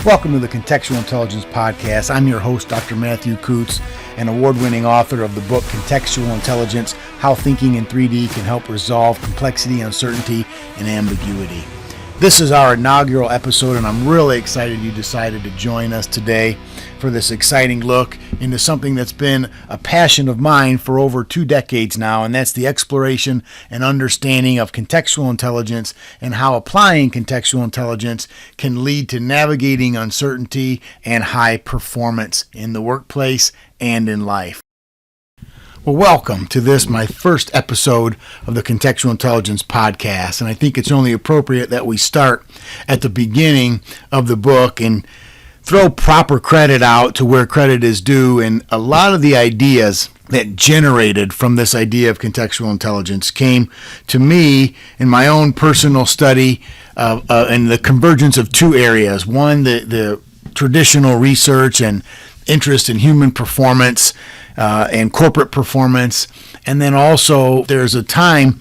Welcome to the Contextual Intelligence Podcast. I'm your host, Dr. Matthew Coots, an award-winning author of the book Contextual Intelligence, How Thinking in 3D Can Help Resolve Complexity, Uncertainty, and Ambiguity. This is our inaugural episode, and I'm really excited you decided to join us today for this exciting look into something that's been a passion of mine for over 2 decades now, and that's the exploration and understanding of contextual intelligence and how applying contextual intelligence can lead to navigating uncertainty and high performance in the workplace and in life. Well, welcome to this, my first episode of the Contextual Intelligence Podcast, and I think it's only appropriate that we start at the beginning of the book and throw proper credit out to where credit is due. And a lot of the ideas that generated from this idea of contextual intelligence came to me in my own personal study and the convergence of 2 areas. One, the traditional research and interest in human performance and corporate performance. And then also there's a time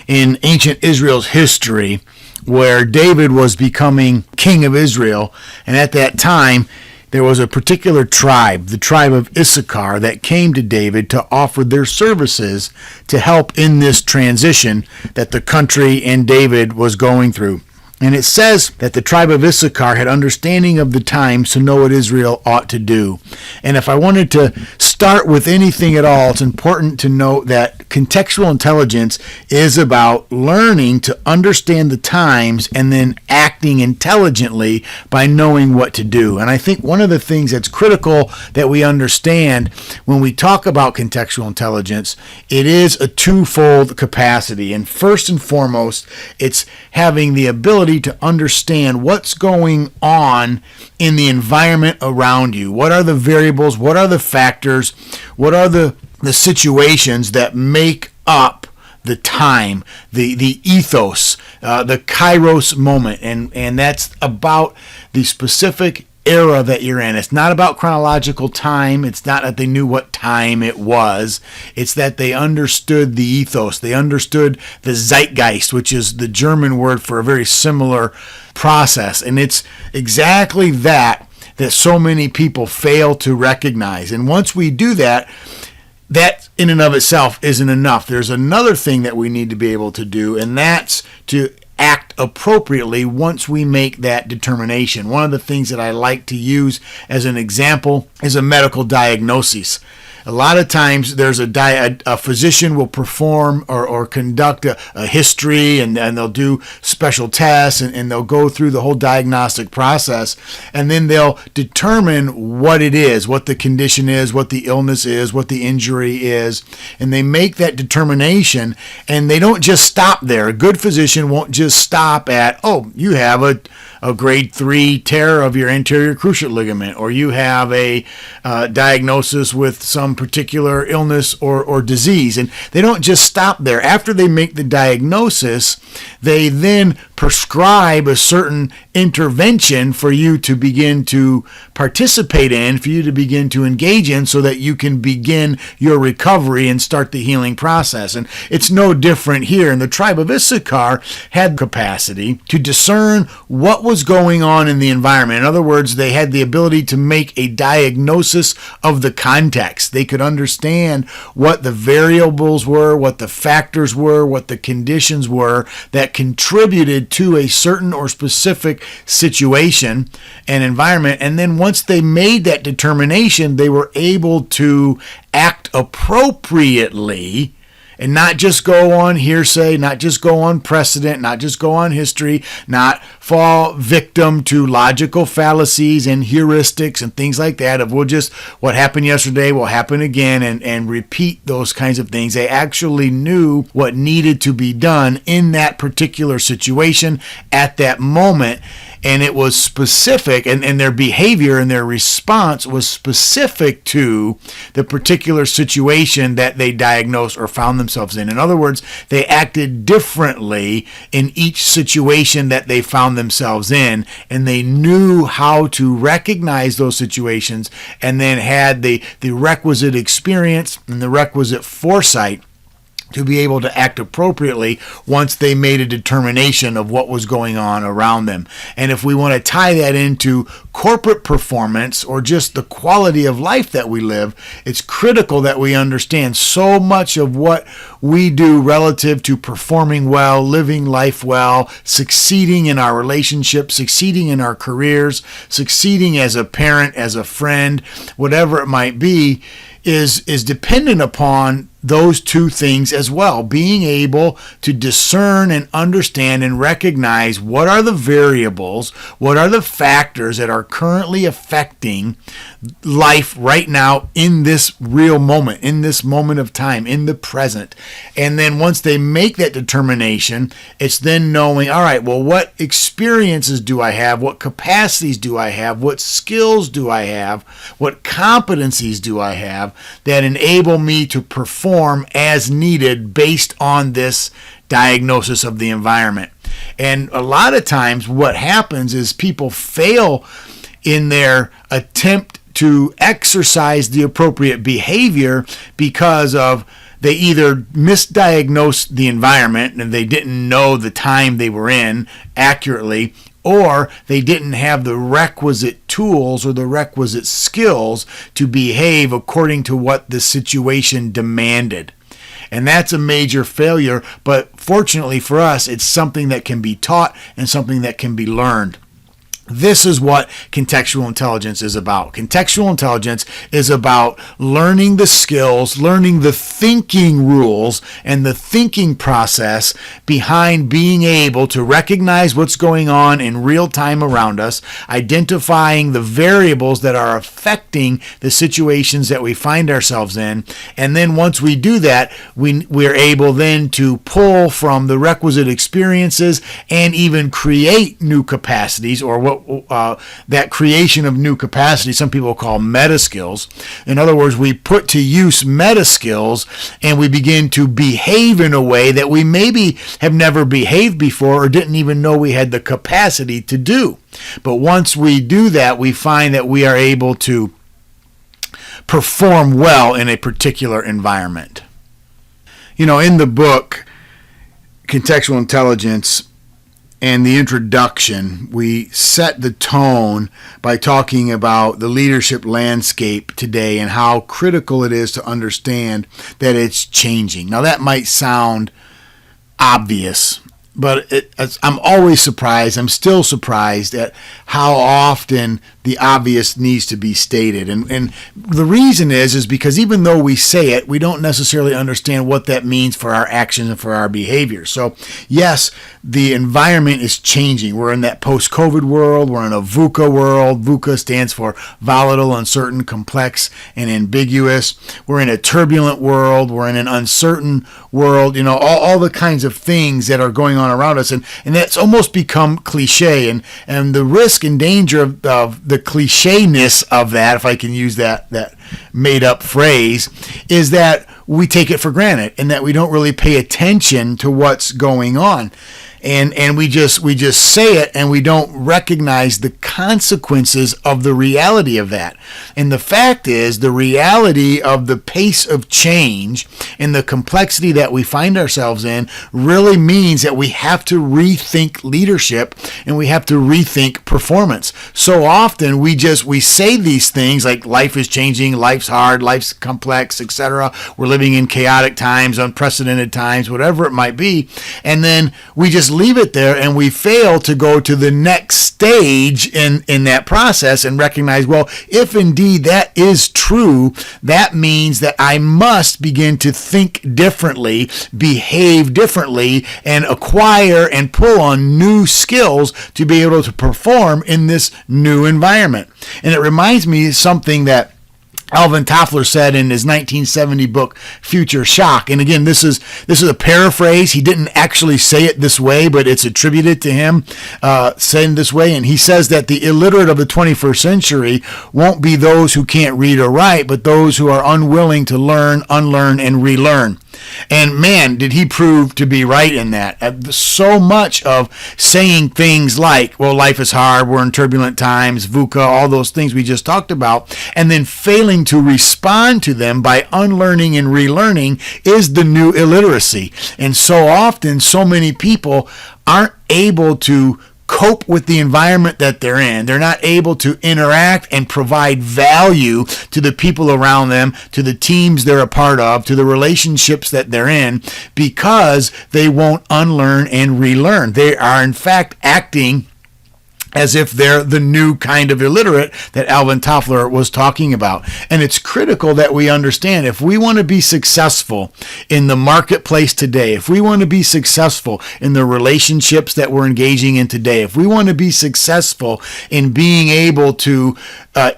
in ancient Israel's history where David was becoming king of Israel. And at that time, there was a particular tribe, the tribe of Issachar, that came to David to offer their services to help in this transition that the country and David was going through. And it says that the tribe of Issachar had understanding of the times to know what Israel ought to do. And if I wanted to start with anything at all, it's important to note that contextual intelligence is about learning to understand the times and then acting intelligently by knowing what to do. And I think one of the things that's critical that we understand when we talk about contextual intelligence, it is a twofold capacity. And first and foremost, it's having the ability to understand what's going on in the environment around you. What are the variables? What are the factors? What are the situations that make up the time, the ethos, the kairos moment? And that's about the specific era that you're in. It's not about chronological time. It's not that they knew what time it was. It's that they understood the ethos. They understood the zeitgeist, which is the German word for a very similar process. And it's exactly that so many people fail to recognize. And once we do that, that in and of itself isn't enough. There's another thing that we need to be able to do, and that's to act appropriately once we make that determination. One of the things that I like to use as an example is a medical diagnosis. A lot of times there's a physician will perform or conduct a history and they'll do special tests and they'll go through the whole diagnostic process, and then they'll determine what it is, what the condition is, what the illness is, what the injury is, and they make that determination, and they don't just stop there. A good physician won't just stop at, oh, you have a grade 3 tear of your anterior cruciate ligament, or you have a diagnosis with some particular illness or disease. And they don't just stop there. After they make the diagnosis, they then prescribe a certain intervention for you to begin to participate in, for you to begin to engage in, so that you can begin your recovery and start the healing process. And it's no different here. And the tribe of Issachar had capacity to discern what was going on in the environment. In other words, they had the ability to make a diagnosis of the context. They could understand what the variables were, what the factors were, what the conditions were that contributed to a certain or specific situation and environment. And then once they made that determination, they were able to act appropriately and not just go on hearsay, not just go on precedent, not just go on history, not fall victim to logical fallacies and heuristics and things like that of what happened yesterday will happen again, and repeat those kinds of things. They actually knew what needed to be done in that particular situation at that moment. And it was specific, and their behavior and their response was specific to the particular situation that they diagnosed or found themselves in. In other words, they acted differently in each situation that they found themselves in, and they knew how to recognize those situations, and then had the requisite experience and the requisite foresight to be able to act appropriately once they made a determination of what was going on around them. And if we want to tie that into corporate performance or just the quality of life that we live, it's critical that we understand so much of what we do relative to performing well, living life well, succeeding in our relationships, succeeding in our careers, succeeding as a parent, as a friend, whatever it might be, is dependent upon those two things as well. Being able to discern and understand and recognize what are the variables, what are the factors that are currently affecting life right now in this real moment, in this moment of time, in the present. And then once they make that determination, it's then knowing, all right, well, what experiences do I have? What capacities do I have? What skills do I have? What competencies do I have that enable me to perform as needed based on this diagnosis of the environment? And a lot of times what happens is people fail in their attempt to exercise the appropriate behavior because of they either misdiagnosed the environment and they didn't know the time they were in accurately, or they didn't have the requisite tools or the requisite skills to behave according to what the situation demanded. And that's a major failure, but fortunately for us, it's something that can be taught and something that can be learned. This is what contextual intelligence is about. Contextual intelligence is about learning the skills, learning the thinking rules, and the thinking process behind being able to recognize what's going on in real time around us, identifying the variables that are affecting the situations that we find ourselves in. And then once we do that, we're able then to pull from the requisite experiences and even create new capacities, or what that creation of new capacity some people call meta skills. In other words, we put to use meta skills and we begin to behave in a way that we maybe have never behaved before or didn't even know we had the capacity to do. But once we do that, we find that we are able to perform well in a particular environment. You know, in the book Contextual Intelligence, and the introduction, we set the tone by talking about the leadership landscape today and how critical it is to understand that it's changing. Now, that might sound obvious, but I'm always surprised. I'm still surprised at how often the obvious needs to be stated. And the reason is because even though we say it, we don't necessarily understand what that means for our actions and for our behavior. So, yes, the environment is changing. We're in that post-COVID world. We're in a VUCA world. VUCA stands for volatile, uncertain, complex, and ambiguous. We're in a turbulent world. We're in an uncertain world. You know, all the kinds of things that are going on around us. And that's almost become cliche. And the risk and danger of the clichéness of that, if I can use that made up phrase, is that we take it for granted and that we don't really pay attention to what's going on. And we just say it and we don't recognize the consequences of the reality of that. And the fact is, the reality of the pace of change and the complexity that we find ourselves in really means that we have to rethink leadership and we have to rethink performance. So often we say these things like life is changing, life's hard, life's complex, etc. We're living in chaotic times, unprecedented times, whatever it might be. And then we just leave it there and we fail to go to the next stage in that process and recognize, well, if indeed that is true, that means that I must begin to think differently, behave differently, and acquire and pull on new skills to be able to perform in this new environment. And it reminds me of something that Alvin Toffler said in his 1970 book, Future Shock. And again, this is a paraphrase. He didn't actually say it this way, but it's attributed to him saying this way. And he says that the illiterate of the 21st century won't be those who can't read or write, but those who are unwilling to learn, unlearn, and relearn. And man, did he prove to be right in that. So much of saying things like, well, life is hard, we're in turbulent times, VUCA, all those things we just talked about, and then failing to respond to them by unlearning and relearning is the new illiteracy. And so often, so many people aren't able to cope with the environment that they're in. They're not able to interact and provide value to the people around them, to the teams they're a part of, to the relationships that they're in, because they won't unlearn and relearn. They are, in fact, acting as if they're the new kind of illiterate that Alvin Toffler was talking about. And it's critical that we understand, if we want to be successful in the marketplace today, if we want to be successful in the relationships that we're engaging in today, if we want to be successful in being able to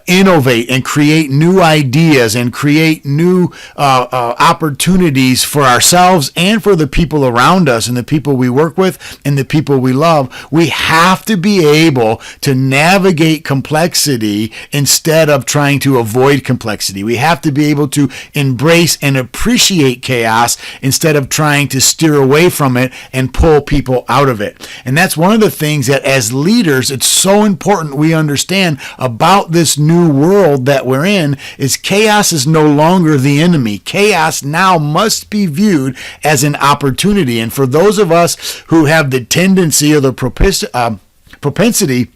innovate and create new ideas and create new opportunities for ourselves and for the people around us and the people we work with and the people we love, we have to be able to navigate complexity instead of trying to avoid complexity. We have to be able to embrace and appreciate chaos instead of trying to steer away from it and pull people out of it. And that's one of the things that as leaders, it's so important we understand about this new world that we're in, is chaos is no longer the enemy. Chaos now must be viewed as an opportunity. And for those of us who have the tendency or the propensity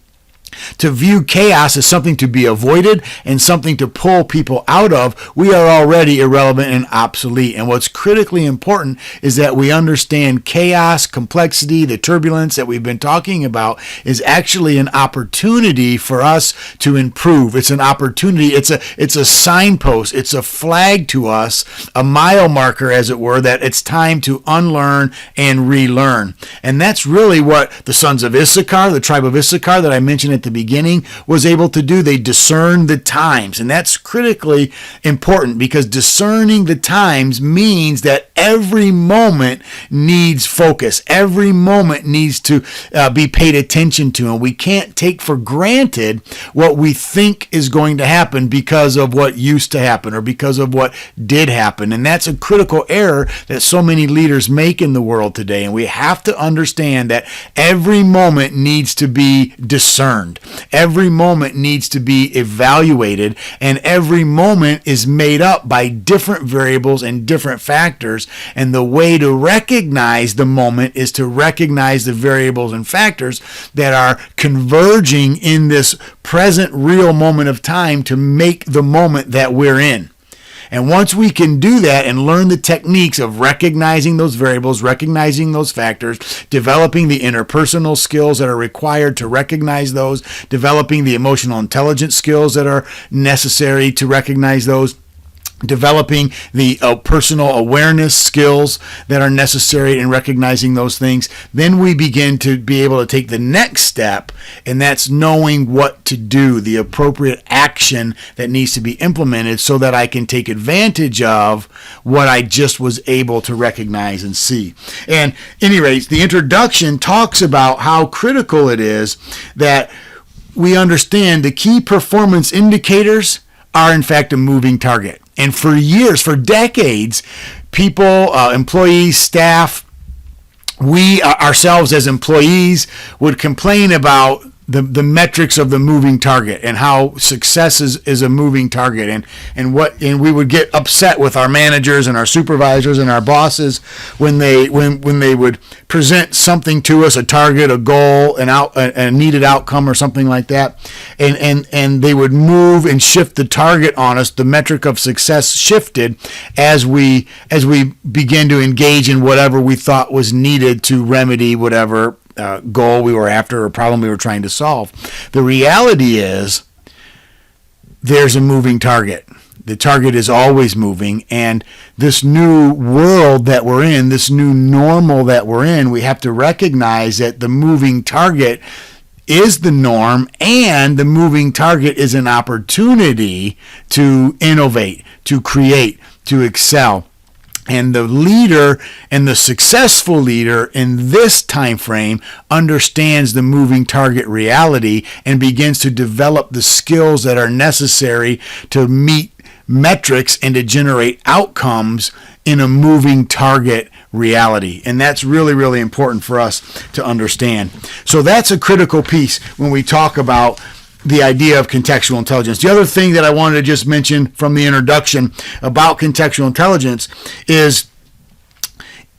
to view chaos as something to be avoided and something to pull people out of, we are already irrelevant and obsolete. And what's critically important is that we understand chaos, complexity, the turbulence that we've been talking about is actually an opportunity for us to improve. It's an opportunity. It's a signpost. It's a flag to us, a mile marker, as it were, that it's time to unlearn and relearn. And that's really what the sons of Issachar, the tribe of Issachar that I mentioned at the beginning, was able to do. They discern the times, and that's critically important, because discerning the times means that every moment needs focus. Every moment needs to be paid attention to, and we can't take for granted what we think is going to happen because of what used to happen or because of what did happen. And that's a critical error that so many leaders make in the world today. And we have to understand that every moment needs to be discerned. Every moment needs to be evaluated, and every moment is made up by different variables and different factors. And the way to recognize the moment is to recognize the variables and factors that are converging in this present real moment of time to make the moment that we're in. And once we can do that and learn the techniques of recognizing those variables, recognizing those factors, developing the interpersonal skills that are required to recognize those, developing the emotional intelligence skills that are necessary to recognize those, developing the personal awareness skills that are necessary in recognizing those things, then we begin to be able to take the next step, and that's knowing what to do, the appropriate action that needs to be implemented so that I can take advantage of what I just was able to recognize and see. And anyways, the introduction talks about how critical it is that we understand the key performance indicators are in fact a moving target. And for years, for decades, people, employees, staff, we ourselves as employees would complain about the metrics of the moving target and how success is a moving target, and we would get upset with our managers and our supervisors and our bosses when they would present something to us, a target, a goal, a needed outcome or something like that, and they would move and shift the target on us. The metric of success shifted as we began to engage in whatever we thought was needed to remedy whatever goal we were after or problem we were trying to solve. The reality is there's a moving target. The target is always moving, and this new world that we're in, this new normal that we're in, we have to recognize that the moving target is the norm, and the moving target is an opportunity to innovate, to create, to excel. And the leader and the successful leader in this time frame understands the moving target reality and begins to develop the skills that are necessary to meet metrics and to generate outcomes in a moving target reality. And that's really, really important for us to understand. So that's a critical piece when we talk about the idea of contextual intelligence. The other thing that I wanted to just mention from the introduction about contextual intelligence is,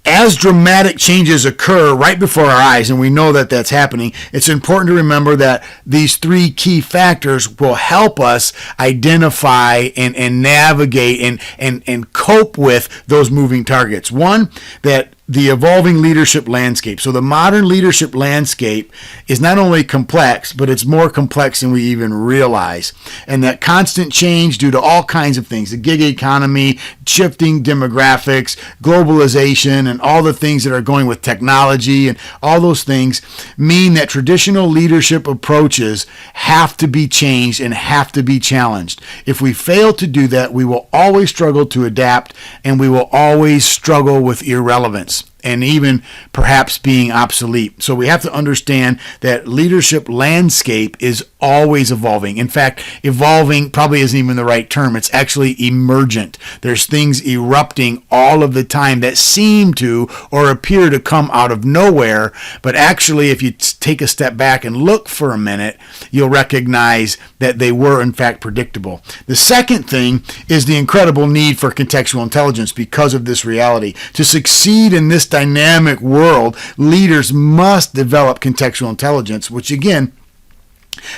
as dramatic changes occur right before our eyes, and we know that that's happening, it's important to remember that these three key factors will help us identify and navigate and cope with those moving targets. One, that the evolving leadership landscape. So the modern leadership landscape is not only complex, but it's more complex than we even realize. And that constant change due to all kinds of things, the gig economy, shifting demographics, globalization, and all the things that are going with technology and all those things mean that traditional leadership approaches have to be changed and have to be challenged. If we fail to do that, we will always struggle to adapt, and we will always struggle with irrelevance and even perhaps being obsolete. So we have to understand that leadership landscape is always evolving. In fact, evolving probably isn't even the right term. It's actually emergent. There's things erupting all of the time that seem to or appear to come out of nowhere, but actually if you take a step back and look for a minute, you'll recognize that they were in fact predictable. The second thing is the incredible need for contextual intelligence because of this reality. To succeed in this dynamic world, leaders must develop contextual intelligence, which again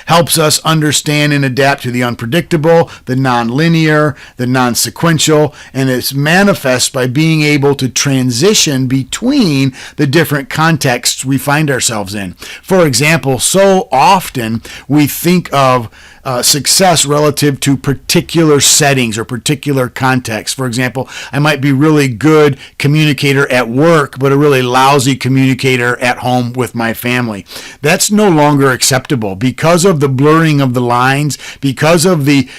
helps us understand and adapt to the unpredictable, the nonlinear, the non-sequential, and it's manifest by being able to transition between the different contexts we find ourselves in. For example, so often we think of success relative to particular settings or particular contexts. For example, I might be really good communicator at work, but a really lousy communicator at home with my family. That's no longer acceptable because of the blurring of the lines, because of the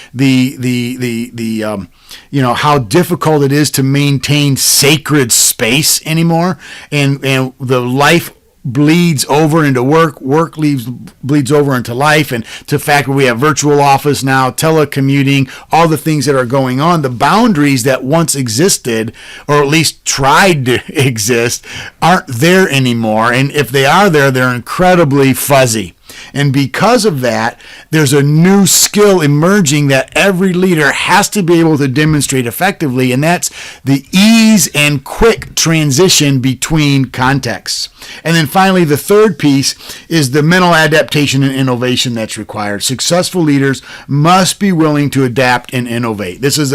how difficult it is to maintain sacred space anymore, and the life bleeds over into work bleeds over into life, and to the fact that we have virtual office now, telecommuting, all the things that are going on. The boundaries that once existed, or at least tried to exist, aren't there anymore, and if they are there, they're incredibly fuzzy. And because of that, there's a new skill emerging that every leader has to be able to demonstrate effectively, and that's the ease and quick transition between contexts. And then finally, the third piece is the mental adaptation and innovation that's required. Successful leaders must be willing to adapt and innovate. This is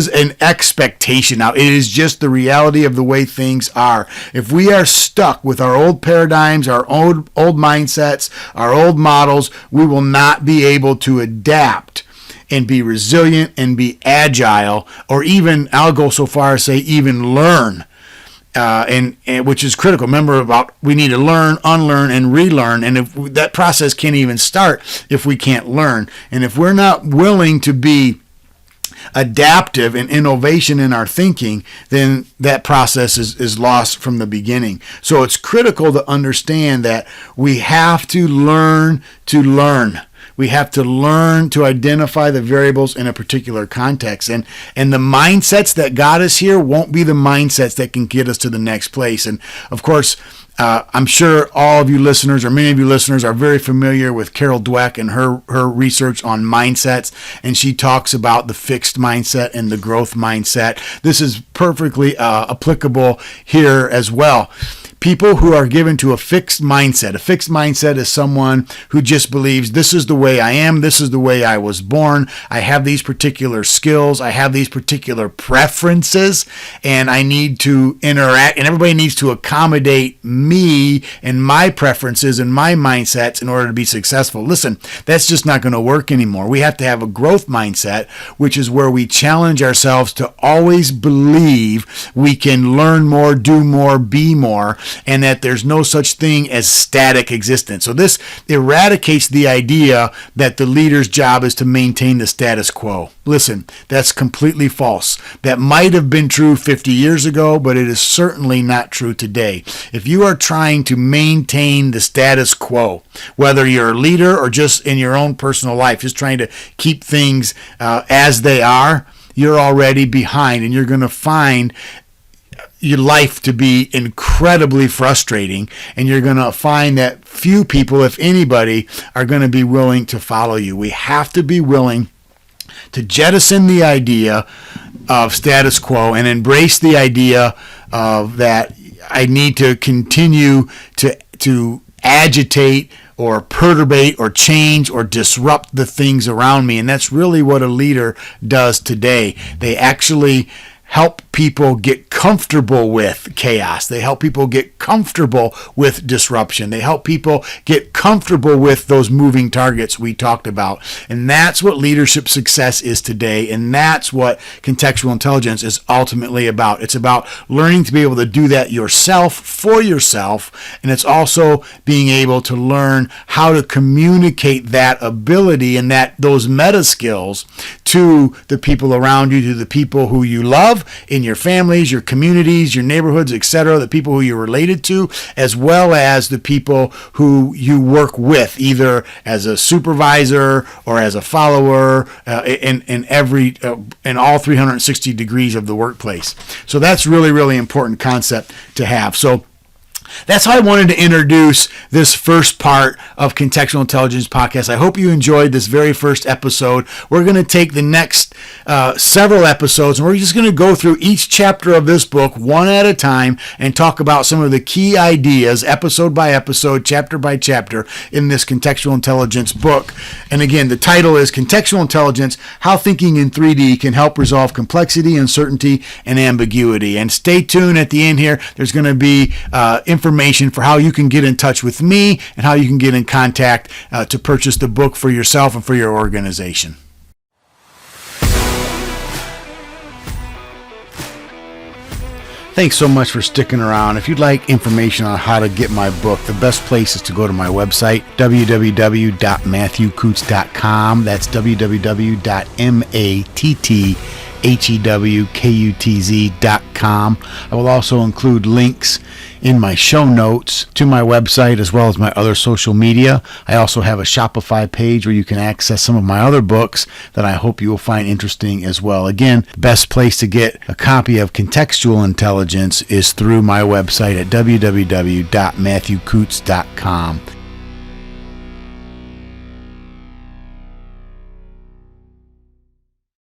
an expectation. Now, it is just the reality of the way things are. If we are stuck with our old paradigms, our old mindsets, our old models, we will not be able to adapt and be resilient and be agile, or even, I'll go so far as say, even learn. And which is critical. Remember we need to learn, unlearn, and relearn. And if that process can't even start if we can't learn. And if we're not willing to be adaptive and innovation in our thinking, then that process is lost from the beginning. So it's critical to understand that we have to learn to learn. We have to learn to identify the variables in a particular context. And the mindsets that got us here won't be the mindsets that can get us to the next place. And of course, I'm sure all of you listeners, or many of you listeners, are very familiar with Carol Dweck and her research on mindsets. And she talks about the fixed mindset and the growth mindset. This is perfectly applicable here as well. People who are given to a fixed mindset. A fixed mindset is someone who just believes, this is the way I am, this is the way I was born, I have these particular skills, I have these particular preferences, and I need to interact, and everybody needs to accommodate me and my preferences and my mindsets in order to be successful. Listen, that's just not going to work anymore. We have to have a growth mindset, which is where we challenge ourselves to always believe we can learn more, do more, be more, and that there's no such thing as static existence. So this eradicates the idea that the leader's job is to maintain the status quo. Listen, that's completely false. That might have been true 50 years ago, but it is certainly not true today. If you are trying to maintain the status quo, whether you're a leader or just in your own personal life, just trying to keep things as they are, you're already behind, and you're going to find your life to be incredibly frustrating, and you're going to find that few people, if anybody, are going to be willing to follow you. We have to be willing to jettison the idea of status quo and embrace the idea of that I need to continue to agitate or perturbate or change or disrupt the things around me. And that's really what a leader does today. They actually help people get comfortable with chaos. They help people get comfortable with disruption. They help people get comfortable with those moving targets we talked about. And that's what leadership success is today. And that's what contextual intelligence is ultimately about. It's about learning to be able to do that yourself for yourself. And it's also being able to learn how to communicate that ability and those meta skills to the people around you, to the people who you love in your families, your communities, your neighborhoods, etc., the people who you're related to, as well as the people who you work with, either as a supervisor or as a follower, in all 360 degrees of the workplace. So that's really, really important concept to have. So that's how I wanted to introduce this first part of Contextual Intelligence Podcast. I hope you enjoyed this very first episode. We're going to take the next several episodes, and we're just going to go through each chapter of this book one at a time and talk about some of the key ideas, episode by episode, chapter by chapter, in this Contextual Intelligence book. And again, the title is Contextual Intelligence, How Thinking in 3D Can Help Resolve Complexity, Uncertainty, and Ambiguity. And stay tuned at the end here. There's going to be information for how you can get in touch with me and how you can get in contact to purchase the book for yourself and for your organization. Thanks so much for sticking around. If you'd like information on how to get my book, the best place is to go to my website, www.matthewkutz.com. That's www.matthewkutz.com. I will also include links in my show notes to my website as well as my other social media. I also have a Shopify page where you can access some of my other books that I hope you will find interesting as well. Again, the best place to get a copy of Contextual Intelligence is through my website at www.matthewkutz.com.